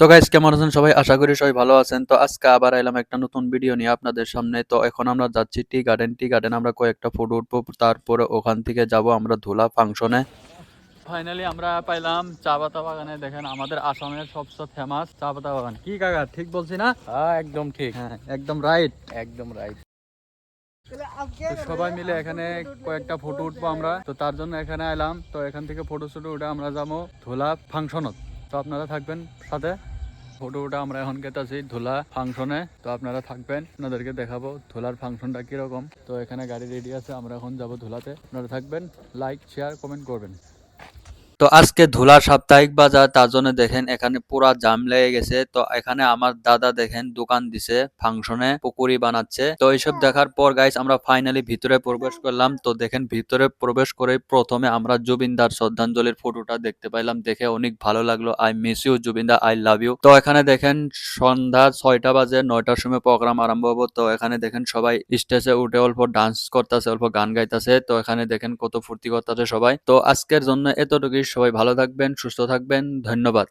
তো গাইস কেমন আছেন সবাই? আশা করি সবাই ভালো আছেন। তো আজকে আবার এলাম একটা নতুন ভিডিও নিয়ে আপনাদের সামনে। তো এখন আমরা যাচ্ছি টি গার্ডেন আমরা কয়েকটা ফটো উঠবো, তারপরে ওখান থেকে যাব আমরা ধুলা ফাংশনে। ফাইনালি আমরা পাইলাম চা পাতা বাগানে। দেখেন আমাদের আসামের সবচেয়ে ফেমাস চা পাতা বাগান। কি কাকা ঠিক বলছি না? হ্যাঁ, একদম ঠিক। হ্যাঁ একদম রাইট। একদম রাইট। তো সবাই মিলে এখানে কয়েকটা ফটো উঠবো আমরা, তো তার জন্য এখানে এলাম। তো এখান থেকে ফটো শুটে উঠে আমরা যাবো ধুলা ফাংশনত। তো আপনারা থাকবেন সাথে। ফটো উঠে আমরা এখন গেতেছি ধুলা ফাংশনে। তো আপনারা থাকবেন, আপনাদেরকে দেখাবো ধুলার ফাংশনটা কিরকম। তো এখানে গাড়ি রেডি আছে, আমরা এখন যাব ধুলাতে। আপনারা থাকবেন, লাইক শেয়ার কমেন্ট করবেন। তো আজকে ধুলা সাপ্তাহিক বাজার, তার জন্য দেখেন এখানে পুরা জাম লেগে গেছে। তো এখানে আমার দাদা দেখেন দোকান দিছে, ফাংশনে পকুরি বানাচ্ছে। তো এইসব দেখার পর গাইস আমরা ফাইনালি ভিতরে প্রবেশ করলাম। তো দেখেন ভিতরে প্রবেশ করে প্রথমে আমরা জুবিনদার শ্রদ্ধাঞ্জলির ফটোটা দেখতে পাইলাম, দেখে অনেক ভালো লাগলো। আই মিস ইউ জুবিনদা, আই লাভ ইউ। তো এখানে দেখেন সন্ধ্যা 6টা বাজে, 9টার সময় প্রোগ্রাম আরম্ভ হবো। তো এখানে দেখেন সবাই স্টেজে উঠে অল্প ডান্স করতেছে, অল্প গান গাইতেছে। তো এখানে দেখেন কত ফুর্তি করতেছে সবাই। তো আজকের জন্য এতটুকুই। সবাই ভালো থাকবেন, সুস্থ থাকবেন, ধন্যবাদ।